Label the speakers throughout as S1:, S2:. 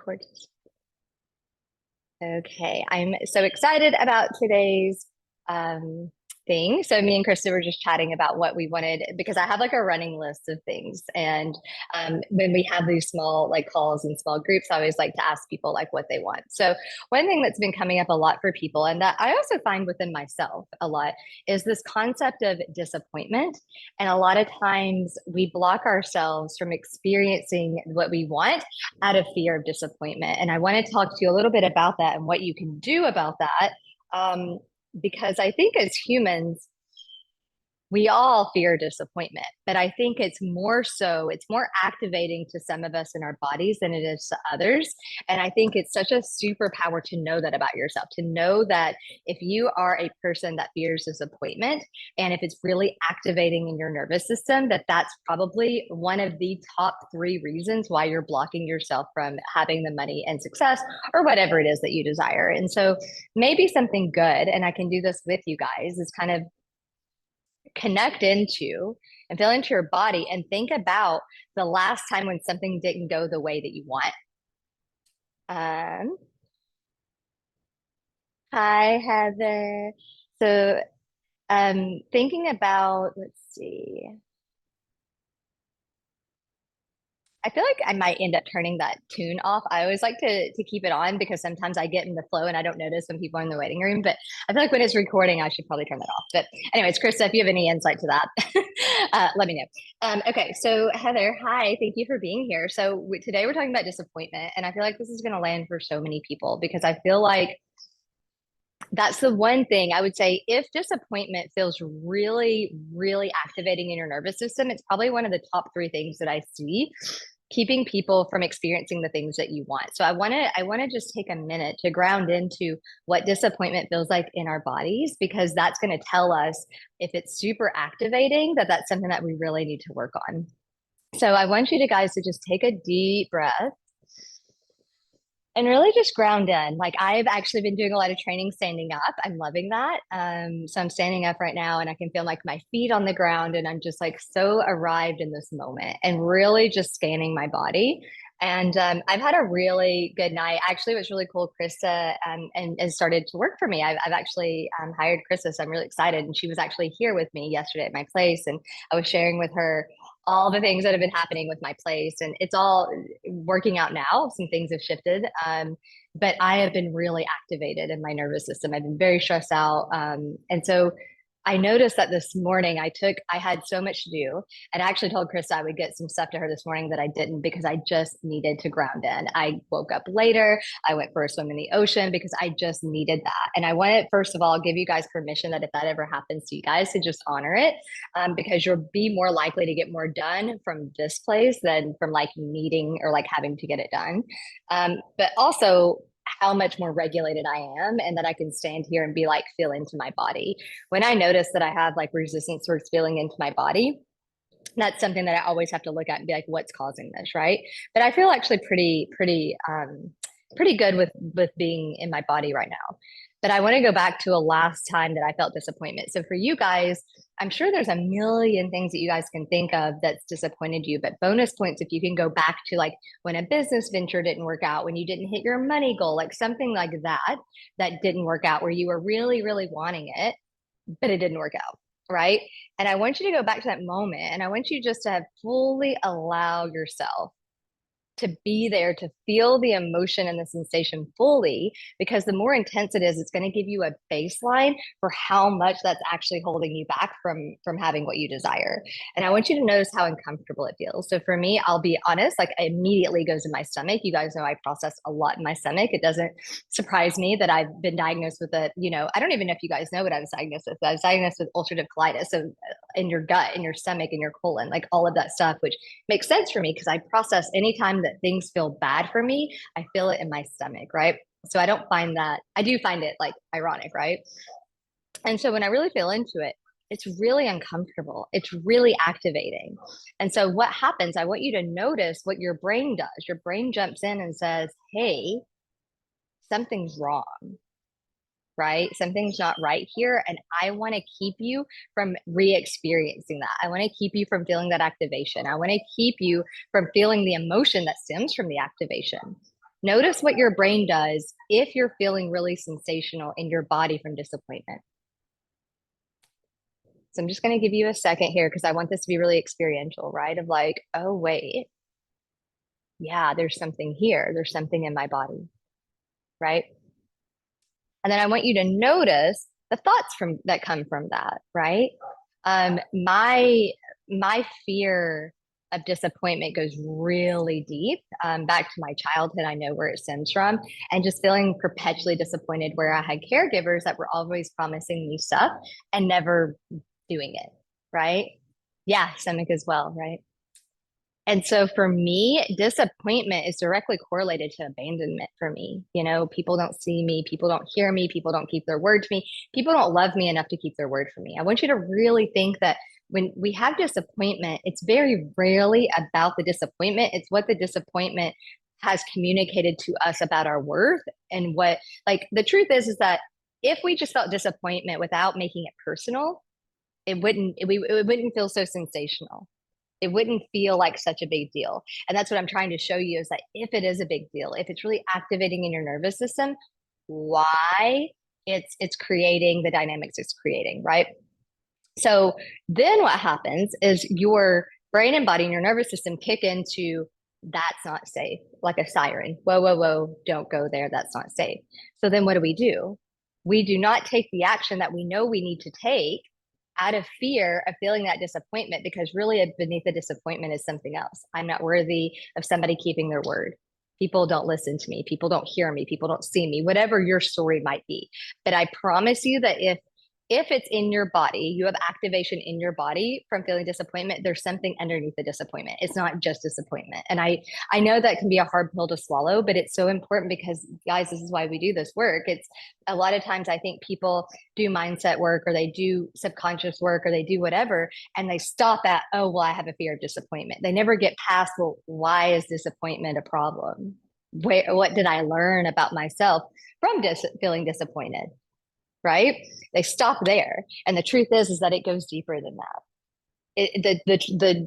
S1: Gorgeous. Okay, I'm so excited about today's um, thing. So me and Krista were just chatting about what we wanted because I have like a running list of things. And when we have these small like calls and small groups, I always like to ask people like what they want. So one thing that's been coming up a lot for people, and that I also find within myself a lot, is this concept of disappointment. And a lot of times we block ourselves from experiencing what we want out of fear of disappointment. And I want to talk to you a little bit about that and what you can do about that. Um, because I think as humans, we all fear disappointment, but I think it's more activating to some of us in our bodies than it is to others. And I think it's such a superpower to know that about yourself, to know that if you are a person that fears disappointment, and if it's really activating in your nervous system, that's probably one of the top three reasons why you're blocking yourself from having the money and success or whatever it is that you desire. And so maybe something good, and I can do this with you guys, is kind of connect into and feel into your body and think about the last time when something didn't go the way that you want. Um, Hi, Heather. So, thinking about, let's see. I feel like I might end up turning that tune off. I always like to keep it on because sometimes I get in the flow and I don't notice when people are in the waiting room. But I feel like when it's recording, I should probably turn that off. But anyways, Krista, if you have any insight to that, let me know. Okay, so Heather, hi, thank you for being here. So today we're talking about disappointment, and I feel like this is going to land for so many people because I feel like that's the one thing I would say. If disappointment feels really, really activating in your nervous system, it's probably one of the top three things that I see keeping people from experiencing the things that you want. So I want to just take a minute to ground into what disappointment feels like in our bodies, because that's going to tell us if it's super activating, that's something that we really need to work on. So I want you to guys to just take a deep breath and really just ground in. Like, I've actually been doing a lot of training standing up. I'm loving that. So I'm standing up right now and I can feel like my feet on the ground, and I'm just like so arrived in this moment and really just scanning my body. And I've had a really good night. Actually, it was really cool. Krista and has started to work for me. I've actually hired Krista, so I'm really excited. And she was actually here with me yesterday at my place, and I was sharing with her all the things that have been happening with my place, and it's all working out now. Some things have shifted, but I have been really activated in my nervous system. I've been very stressed out, and so I noticed that this morning I had so much to do, and I actually told Krista I would get some stuff to her this morning that I didn't because I just needed to ground in. I woke up later. I went for a swim in the ocean because I just needed that. And I want to, first of all, give you guys permission that if that ever happens to you guys, to just honor it, because you'll be more likely to get more done from this place than from like needing or like having to get it done. But also, how much more regulated I am, and that I can stand here and be like, feel into my body. When I notice that I have like resistance towards feeling into my body, that's something that I always have to look at and be like, what's causing this, right? But I feel actually pretty good with being in my body right now. But I want to go back to a last time that I felt disappointment. So for you guys, I'm sure there's a million things that you guys can think of that's disappointed you. But bonus points if you can go back to like when a business venture didn't work out, when you didn't hit your money goal, like something like that didn't work out, where you were really, really wanting it, but it didn't work out. Right. And I want you to go back to that moment, and I want you just to have fully allow yourself to be there, to feel the emotion and the sensation fully, because the more intense it is, it's going to give you a baseline for how much that's actually holding you back from having what you desire. And I want you to notice how uncomfortable it feels. So for me, I'll be honest, like it immediately goes in my stomach. You guys know I process a lot in my stomach. It doesn't surprise me that I've been diagnosed with I don't even know if you guys know what I was diagnosed with. I was diagnosed with ulcerative colitis. So in your gut, in your stomach, in your colon, like all of that stuff, which makes sense for me because I process anytime that things feel bad for me, I feel it in my stomach, right? So I do find it like ironic, right? And so when I really feel into it, it's really uncomfortable. It's really activating. And so what happens, I want you to notice what your brain does. Your brain jumps in and says, hey, something's wrong, right? Something's not right here. And I want to keep you from re experiencing that. I want to keep you from feeling that activation. I want to keep you from feeling the emotion that stems from the activation. Notice what your brain does if you're feeling really sensational in your body from disappointment. So I'm just going to give you a second here because I want this to be really experiential, right? Of like, oh, wait, yeah, there's something here. There's something in my body, right? And then I want you to notice the thoughts from that come from that, right? My fear of disappointment goes really deep, back to my childhood. I know where it stems from, and just feeling perpetually disappointed where I had caregivers that were always promising me stuff and never doing it, right? Yeah, stomach as well, right? And so for me, disappointment is directly correlated to abandonment for me. You know, people don't see me, people don't hear me, people don't keep their word to me, people don't love me enough to keep their word for me. I want you to really think that when we have disappointment, it's very rarely about the disappointment, it's what the disappointment has communicated to us about our worth. And what, like, the truth is that if we just felt disappointment without making it personal, it wouldn't feel so sensational. It wouldn't feel like such a big deal. And that's what I'm trying to show you is that if it is a big deal, if it's really activating in your nervous system, why it's creating the dynamics it's creating, right? So then what happens is your brain and body and your nervous system kick into that's not safe, like a siren. Whoa, whoa, whoa, don't go there. That's not safe. So then what do? We do not take the action that we know we need to take out of fear of feeling that disappointment, because really beneath the disappointment is something else. I'm not worthy of somebody keeping their word. People don't listen to me. People don't hear me. People don't see me, whatever your story might be. But I promise you that if it's in your body, you have activation in your body from feeling disappointment, there's something underneath the disappointment. It's not just disappointment. And I know that can be a hard pill to swallow, but it's so important because, guys, this is why we do this work. It's a lot of times I think people do mindset work or they do subconscious work or they do whatever, and they stop at, oh, well, I have a fear of disappointment. They never get past, well, why is disappointment a problem? What did I learn about myself from feeling disappointed? Right? They stop there. And the truth is that it goes deeper than that.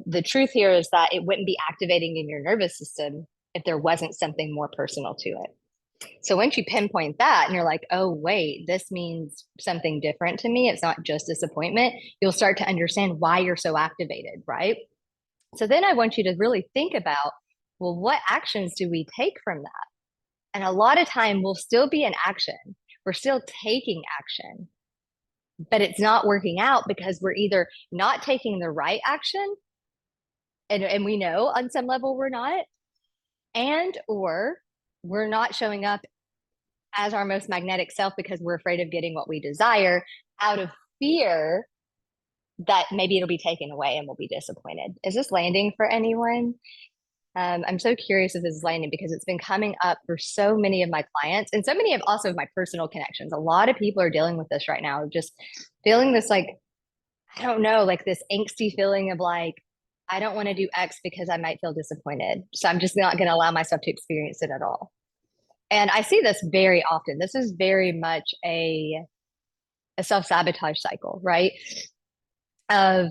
S1: The truth here is that it wouldn't be activating in your nervous system if there wasn't something more personal to it. So once you pinpoint that and you're like, oh, wait, this means something different to me, it's not just disappointment, you'll start to understand why you're so activated, right? So then I want you to really think about, well, what actions do we take from that? And a lot of time we'll still be in action. We're still taking action, but it's not working out because we're either not taking the right action, and we know on some level we're not, and or we're not showing up as our most magnetic self because we're afraid of getting what we desire out of fear that maybe it'll be taken away and we'll be disappointed. Is this landing for anyone? I'm so curious if this is landing because it's been coming up for so many of my clients and so many of also my personal connections. A lot of people are dealing with this right now, just feeling this, like, I don't know, like this angsty feeling of like, I don't want to do X because I might feel disappointed. So I'm just not going to allow myself to experience it at all. And I see this very often. This is very much a self-sabotage cycle, right? Of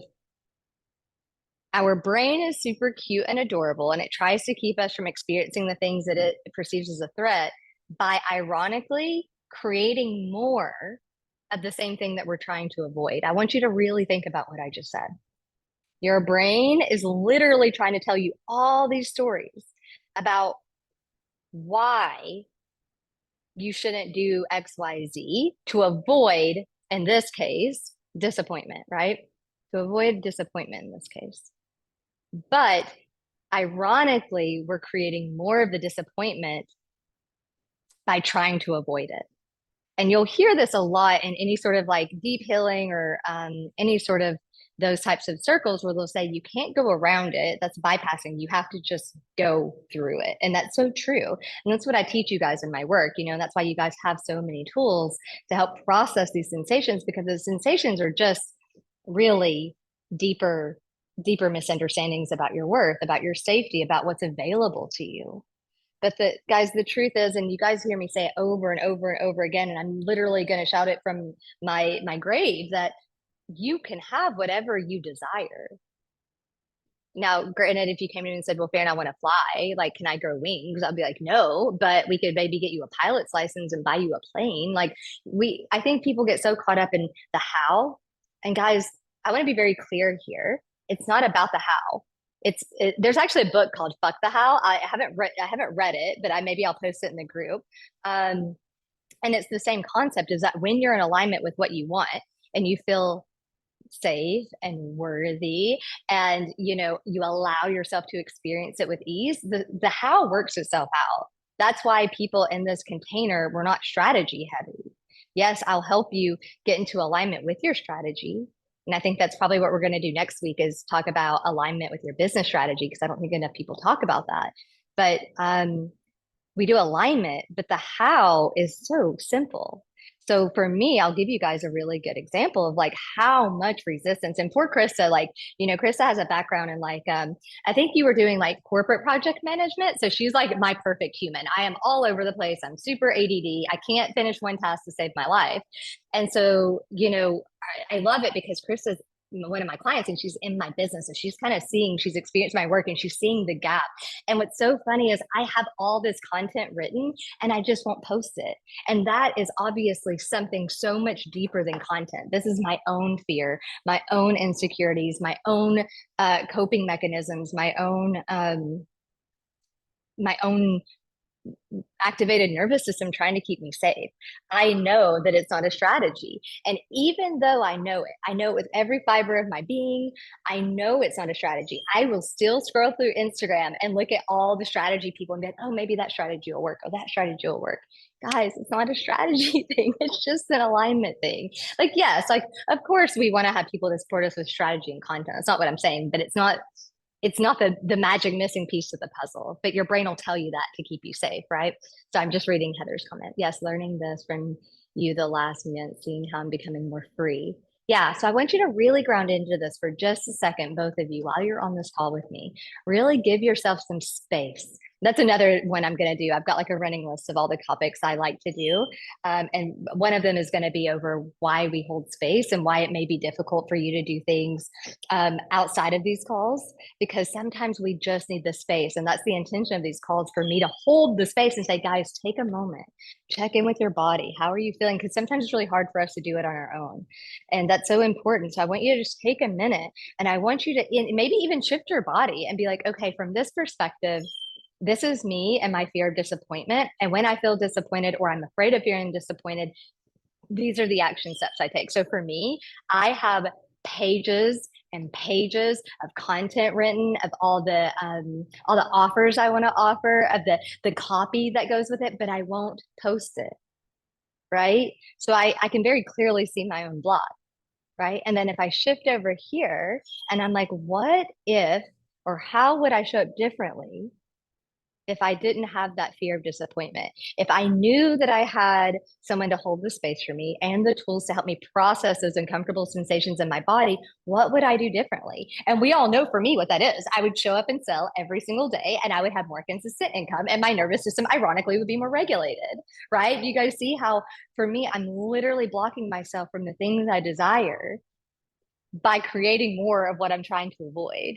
S1: our brain is super cute and adorable, and it tries to keep us from experiencing the things that it perceives as a threat by ironically creating more of the same thing that we're trying to avoid. I want you to really think about what I just said. Your brain is literally trying to tell you all these stories about why you shouldn't do XYZ to avoid, in this case, disappointment, right? To avoid disappointment in this case. But ironically, we're creating more of the disappointment by trying to avoid it. And you'll hear this a lot in any sort of like deep healing or any sort of those types of circles where they'll say you can't go around it. That's bypassing. You have to just go through it. And that's so true. And that's what I teach you guys in my work, you know, and that's why you guys have so many tools to help process these sensations, because the sensations are just really deeper misunderstandings about your worth, about your safety, about what's available to you. But the guys, the truth is, and you guys hear me say it over and over and over again, and I'm literally going to shout it from my grave, that you can have whatever you desire. Now, granted, if you came in and said, well, Farron, I want to fly, like, can I grow wings? I'll be like, no, but we could maybe get you a pilot's license and buy you a plane. Like, I think people get so caught up in the how. And guys, I want to be very clear here. It's not about the how. There's actually a book called Fuck the How. I haven't read it, but maybe I'll post it in the group. Um, and it's the same concept is that when you're in alignment with what you want and you feel safe and worthy and you allow yourself to experience it with ease, the how works itself out. That's why people in this container, we're not strategy heavy. Yes, I'll help you get into alignment with your strategy, and I think that's probably what we're going to do next week is talk about alignment with your business strategy, because I don't think enough people talk about that. But we do alignment, but the how is so simple. So for me, I'll give you guys a really good example of like how much resistance. And for Krista, like, Krista has a background in like, I think you were doing like corporate project management. So she's like my perfect human. I am all over the place. I'm super ADD. I can't finish one task to save my life. And so, I love it because Krista's one of my clients and she's in my business. So she's kind of she's experienced my work and she's seeing the gap. And what's so funny is I have all this content written and I just won't post it. And that is obviously something so much deeper than content. This is my own fear, my own insecurities, my own coping mechanisms, my own activated nervous system trying to keep me safe. I know that it's not a strategy. And even though I know it with every fiber of my being, I know it's not a strategy. I will still scroll through Instagram and look at all the strategy people and be like, oh, maybe that strategy will work. Oh, that strategy will work. Guys, it's not a strategy thing. It's just an alignment thing. Like, yes, like, of course, we want to have people to support us with strategy and content. That's not what I'm saying, but it's not the magic missing piece to the puzzle, but your brain will tell you that to keep you safe, right? So I'm just reading Heather's comment. Yes, learning this from you the last minute, seeing how I'm becoming more free. Yeah, so I want you to really ground into this for just a second, both of you, while you're on this call with me. Really give yourself some space. That's another one I'm going to do. I've got like a running list of all the topics I like to do. And one of them is going to be over why we hold space and why it may be difficult for you to do things outside of these calls, because sometimes we just need the space. And that's the intention of these calls, for me to hold the space and say, guys, take a moment, check in with your body. How are you feeling? Because sometimes it's really hard for us to do it on our own. And that's so important. So I want you to just take a minute and I want you to maybe even shift your body and be like, okay, from this perspective, this is me and my fear of disappointment. And when I feel disappointed or I'm afraid of feeling disappointed, these are the action steps I take. So for me, I have pages and pages of content written of all the offers I want to offer, of the copy that goes with it, but I won't post it. Right. So I can very clearly see my own block. Right. And then if I shift over here and I'm like, what if, or how would I show up differently if I didn't have that fear of disappointment? If I knew that I had someone to hold the space for me and the tools to help me process those uncomfortable sensations in my body, what would I do differently? And we all know for me what that is. I would show up and sell every single day and I would have more consistent income and my nervous system, ironically, would be more regulated, right? You guys see how, for me, I'm literally blocking myself from the things I desire by creating more of what I'm trying to avoid.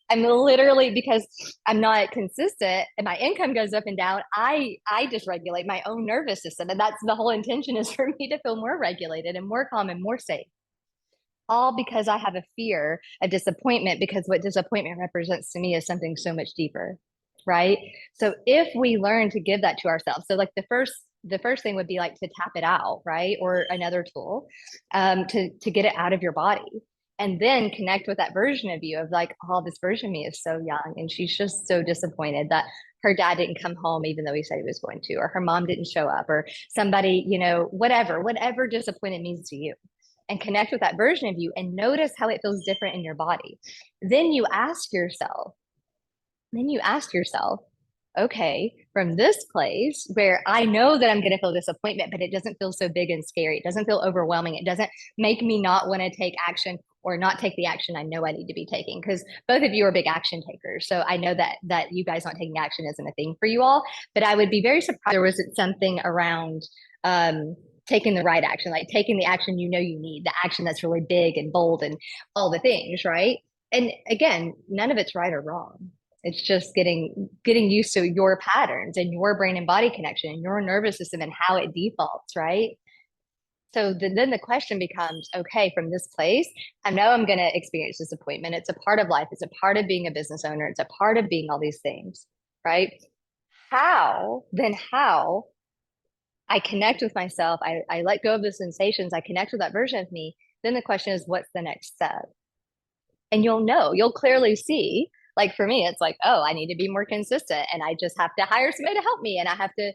S1: I'm literally, because I'm not consistent and my income goes up and down, I dysregulate my own nervous system. And that's the whole intention, is for me to feel more regulated and more calm and more safe. All because I have a fear of disappointment, because what disappointment represents to me is something so much deeper. Right. So if we learn to give that to ourselves, so like the first thing would be like to tap it out, right? Or another tool to get it out of your body. And then connect with that version of you of like, oh, this version of me is so young and she's just so disappointed that her dad didn't come home even though he said he was going to, or her mom didn't show up, or somebody, whatever disappointed means to you. And connect with that version of you and notice how it feels different in your body. Then you ask yourself, okay, from this place where I know that I'm going to feel disappointment, but it doesn't feel so big and scary. It doesn't feel overwhelming. It doesn't make me not want to take action or not take the action I know I need to be taking, because both of you are big action takers. So I know that you guys not taking action isn't a thing for you all, but I would be very surprised there was something around taking the right action, like taking the action you know you need, the action that's really big and bold and all the things, right? And again, none of it's right or wrong. It's just getting used to your patterns and your brain and body connection and your nervous system and how it defaults, right? So then the question becomes, okay, from this place, I know I'm going to experience disappointment. It's a part of life. It's a part of being a business owner. It's a part of being all these things, right? How I connect with myself. I let go of the sensations. I connect with that version of me. Then the question is, what's the next step? And you'll clearly see. Like for me, it's like, oh, I need to be more consistent and I just have to hire somebody to help me. And I have to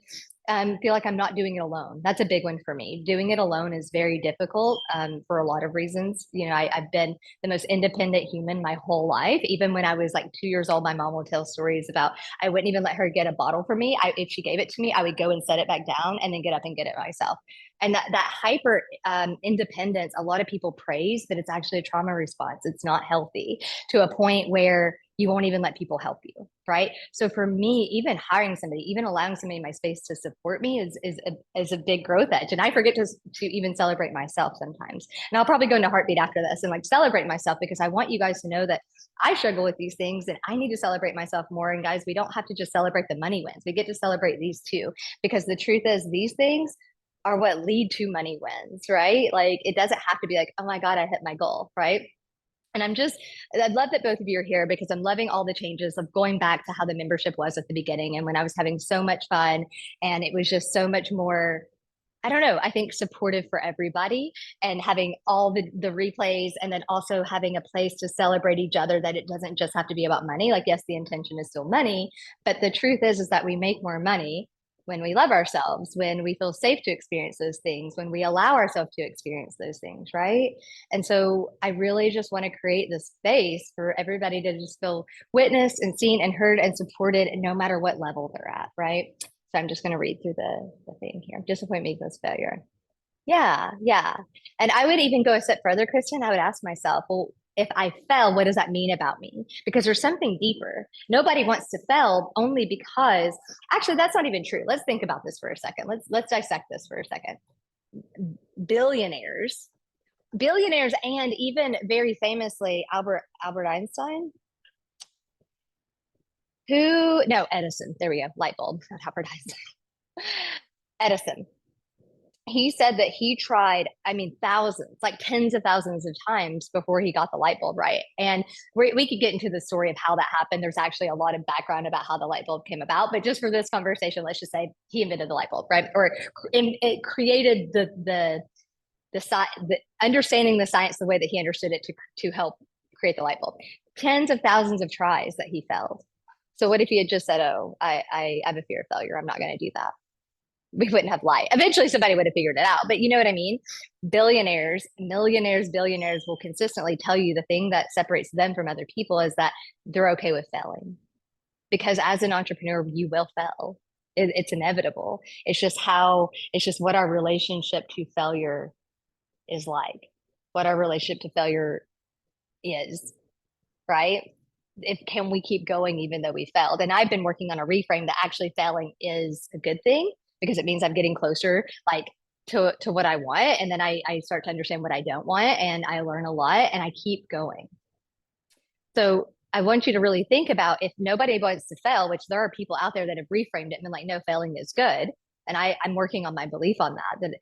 S1: feel like I'm not doing it alone. That's a big one for me. Doing it alone is very difficult for a lot of reasons. You know, I've been the most independent human my whole life. Even when I was like 2 years old, my mom will tell stories about I wouldn't even let her get a bottle for me. If she gave it to me, I would go and set it back down and then get up and get it myself. And that hyper independence, a lot of people praise, but it's actually a trauma response. It's not healthy to a point where you won't even let people help you, right? So for me, even hiring somebody, even allowing somebody in my space to support me is a big growth edge. And I forget to even celebrate myself sometimes. And I'll probably go into heartbeat after this and like celebrate myself because I want you guys to know that I struggle with these things and I need to celebrate myself more. And guys, we don't have to just celebrate the money wins. We get to celebrate these too, because the truth is these things are what lead to money wins, right? Like it doesn't have to be like, oh my God, I hit my goal, right? And I love that both of you are here because I'm loving all the changes of going back to how the membership was at the beginning and when I was having so much fun and it was just so much more, I don't know, I think supportive for everybody and having all the replays and then also having a place to celebrate each other that it doesn't just have to be about money. Like, yes, the intention is still money, but the truth is that we make more money when we love ourselves, when we feel safe to experience those things, when we allow ourselves to experience those things, right? And so I really just want to create this space for everybody to just feel witnessed and seen and heard and supported, no matter what level they're at, right? So I'm just going to read through the thing here. Disappointment equals failure. Yeah, yeah. And I would even go a step further, Kristen. I would ask myself, well, if I fell, what does that mean about me? Because there's something deeper. Nobody wants to fail only because actually that's not even true. Let's think about this for a second. Let's dissect this for a second. Billionaires, billionaires, and even very famously Albert Einstein, who no Edison. There we go. Light bulb, not Albert Einstein. Edison, he said that he tried, I mean, thousands, like tens of thousands of times before he got the light bulb right. And we could get into the story of how that happened. There's actually a lot of background about how the light bulb came about. But just for this conversation, let's just say he invented the light bulb, right? Or it created the understanding the science the way that he understood it to help create the light bulb. Tens of thousands of tries that he failed. So what if he had just said, "Oh, I have a fear of failure. I'm not going to do that." We wouldn't have light. Eventually somebody would have figured it out. But you know what I mean? Billionaires, millionaires, billionaires will consistently tell you the thing that separates them from other people is that they're okay with failing. Because as an entrepreneur, you will fail. It's inevitable. It's just what our relationship to failure is like, what our relationship to failure is, right? If can we keep going even though we failed? And I've been working on a reframe that actually failing is a good thing because it means I'm getting closer, like to what I want. And then I start to understand what I don't want and I learn a lot and I keep going. So I want you to really think about if nobody wants to fail, which there are people out there that have reframed it and been like, no, failing is good. And I'm working on my belief on that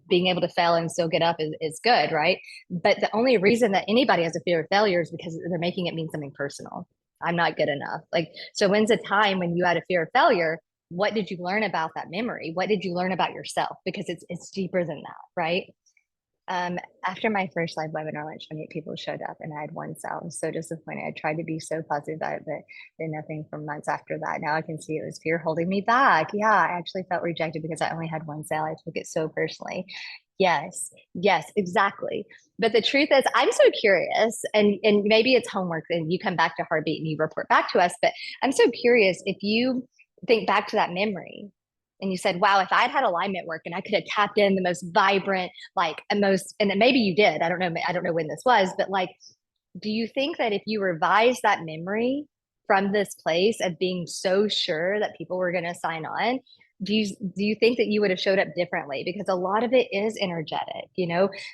S1: being able to fail and still get up is good, right? But the only reason that anybody has a fear of failure is because they're making it mean something personal. I'm not good enough. Like, so when's a time when you had a fear of failure? What did you learn about that memory? What did you learn about yourself? Because it's deeper than that, right? After my first live webinar, like 28 people showed up and I had one sale. I was so disappointed. I tried to be so positive about it, but then nothing for months after that. Now I can see it was fear holding me back. Yeah, I actually felt rejected because I only had one sale. I took it so personally. Yes, yes, exactly. But the truth is, I'm so curious, and maybe it's homework, and you come back to Heartbeat and you report back to us. But I'm so curious if you think back to that memory and you said, wow, if I'd had alignment work and I could have tapped in the most vibrant, like, and most, and then maybe you did, I don't know when this was, but like, do you think that if you revise that memory from this place of being so sure that people were going to sign on, do you think that you would have showed up differently? Because a lot of it is energetic,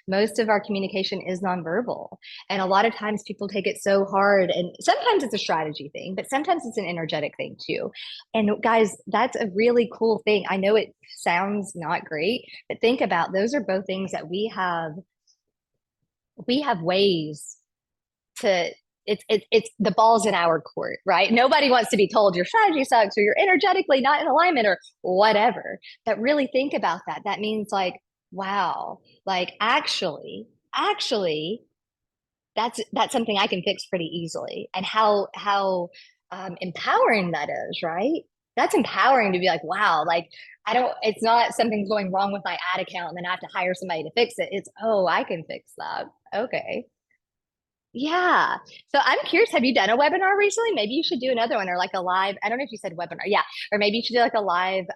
S1: most of our communication is nonverbal. And a lot of times people take it so hard, and sometimes it's a strategy thing, but sometimes it's an energetic thing too. And guys, that's a really cool thing. I know it sounds not great, but think about those are both things that we have ways to it's the ball's in our court, right? Nobody wants to be told your strategy sucks or you're energetically not in alignment or whatever. But really think about that. That means like, wow, like actually, that's something I can fix pretty easily. And how empowering that is, right? That's empowering to be like, wow, like I don't. It's not something's going wrong with my ad account and then I have to hire somebody to fix it. It's oh, I can fix that. Okay. Yeah. So I'm curious, have you done a webinar recently? Maybe you should do another one or like a live, I don't know if you said webinar. Yeah. Or maybe you should do like a live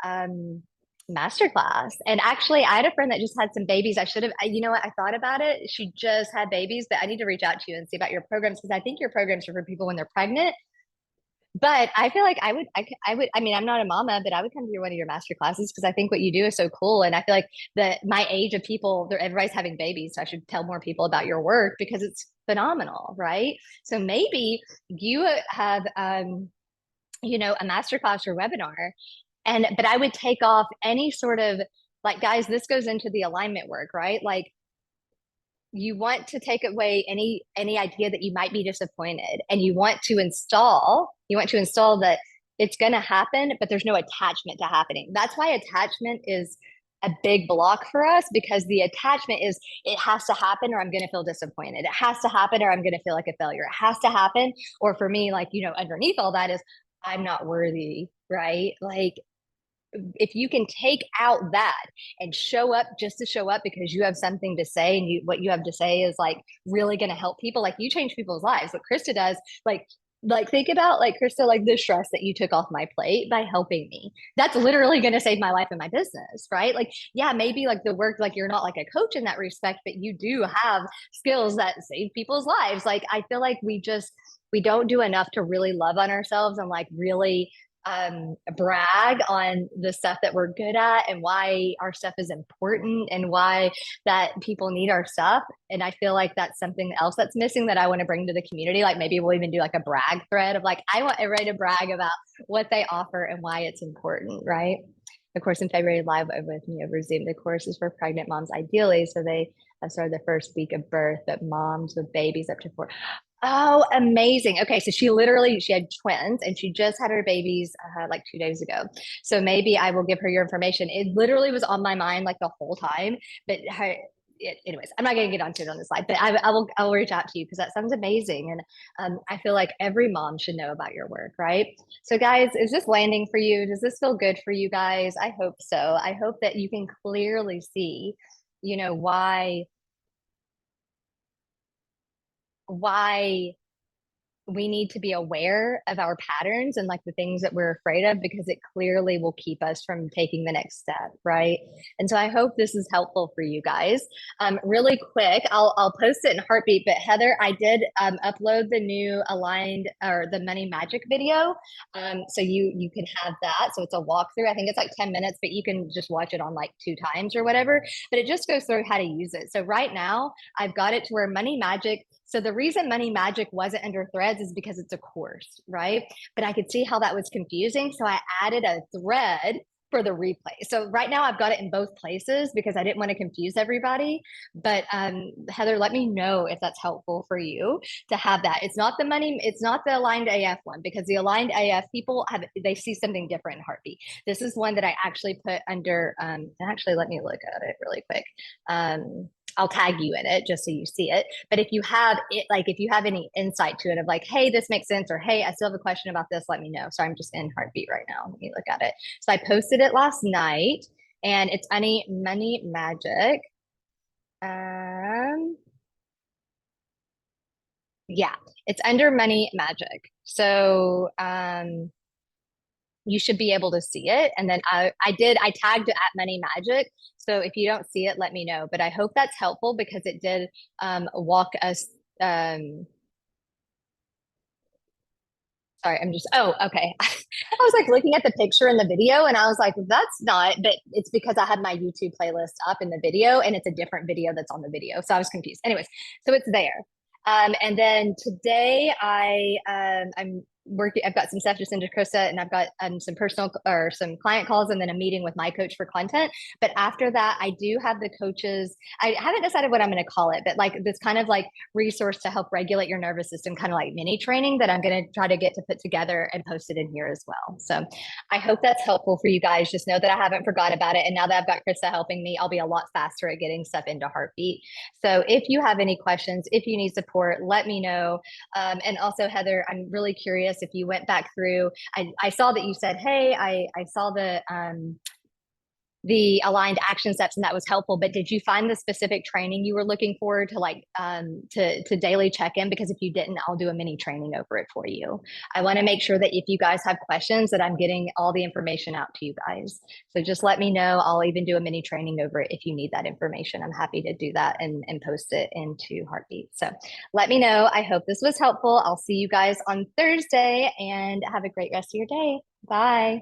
S1: masterclass. And actually, I had a friend that just had some babies. I should have, you know what? I thought about it. She just had babies, but I need to reach out to you and see about your programs because I think your programs are for people when they're pregnant. But I feel like I mean, I'm not a mama, but I would come to one of your master classes because I think what you do is so cool. And I feel like my age of people, everybody's having babies. So I should tell more people about your work because it's phenomenal, right? So maybe you have, a master class or webinar. But I would take off any sort of like, guys, this goes into the alignment work, right? Like you want to take away any idea that you might be disappointed and you want to install that it's going to happen but there's no attachment to happening. That's why attachment is a big block for us because the attachment is it has to happen or I'm going to feel disappointed, it has to happen or I'm going to feel like a failure, it has to happen, or for me, like, underneath all that is I'm not worthy, right? Like if you can take out that and show up just to show up because you have something to say and what you have to say is like really going to help people, like you change people's lives. What Krista does, like think about like Krista, like the stress that you took off my plate by helping me. That's literally going to save my life and my business, right? Like, yeah, maybe like the work, like you're not like a coach in that respect, but you do have skills that save people's lives. Like, I feel like we don't do enough to really love on ourselves and like really brag on the stuff that we're good at and why our stuff is important and why that people need our stuff. And I feel like that's something else that's missing that I want to bring to the community. Like maybe we'll even do like a brag thread of like, I want everybody to brag about what they offer and why it's important, right? Of course, in February, live with me over Zoom. The course is for pregnant moms, ideally. So they started the first week of birth, but moms with babies up to 4. Oh, amazing. Okay, so she had twins and she just had her babies like 2 days ago. So maybe I will give her your information. It literally was on my mind like the whole time, but anyways, I'm not going to get onto it on the slide, but I'll reach out to you because that sounds amazing. And I feel like every mom should know about your work, right? So guys, is this landing for you? Does this feel good for you guys? I hope so. I hope that you can clearly see, why we need to be aware of our patterns and like the things that we're afraid of because it clearly will keep us from taking the next step, right? And so I hope this is helpful for you guys. Really quick, I'll post it in heartbeat, but Heather, I did upload the new aligned or the money magic video. So you can have that. So it's a walkthrough. I think it's like 10 minutes, but you can just watch it on like 2 times or whatever. But it just goes through how to use it. So right now I've got it to where money magic. So the reason Money Magic wasn't under threads is because it's a course, right? But I could see how that was confusing. So I added a thread for the replay. So right now I've got it in both places because I didn't want to confuse everybody. But Heather, let me know if that's helpful for you to have that. It's not the aligned AF one because the aligned AF people they see something different in Heartbeat. This is one that I actually put under, actually, let me look at it really quick. I'll tag you in it just so you see it. But if you have it, like if you have any insight to it of like, hey, this makes sense, or hey, I still have a question about this, let me know. So I'm just in Heartbeat right now. Let me look at it. So I posted it last night and it's Money Magic. Yeah, it's under Money Magic. So you should be able to see it. And then I tagged it at Money Magic. So if you don't see it, let me know. But I hope that's helpful because it did walk us Sorry, I'm just, oh, okay. I was like looking at the picture in the video and I was like, that's not, but it's because I had my YouTube playlist up in the video and it's a different video that's on the video. So I was confused. Anyways, so it's there. And then today I'm working, I've got some stuff to send to Krista and I've got some personal or some client calls and then a meeting with my coach for content. But after that, I do have the coaches. I haven't decided what I'm going to call it, but like this kind of like resource to help regulate your nervous system, kind of like mini training that I'm going to try to get to put together and post it in here as well. So I hope that's helpful for you guys. Just know that I haven't forgot about it. And now that I've got Krista helping me, I'll be a lot faster at getting stuff into Heartbeat. So if you have any questions, if you need support, let me know. And also, Heather, I'm really curious if you went back through. I saw that you said, "Hey, I saw the aligned action steps and that was helpful, but did you find the specific training you were looking for to like to daily check in? Because if you didn't, I'll do a mini training over it for you. I want to make sure that if you guys have questions that I'm getting all the information out to you guys. So just let me know. I'll even do a mini training over it if you need that information. I'm happy to do that and post it into Heartbeat. So let me know. I hope this was helpful. I'll see you guys on Thursday and have a great rest of your day. Bye.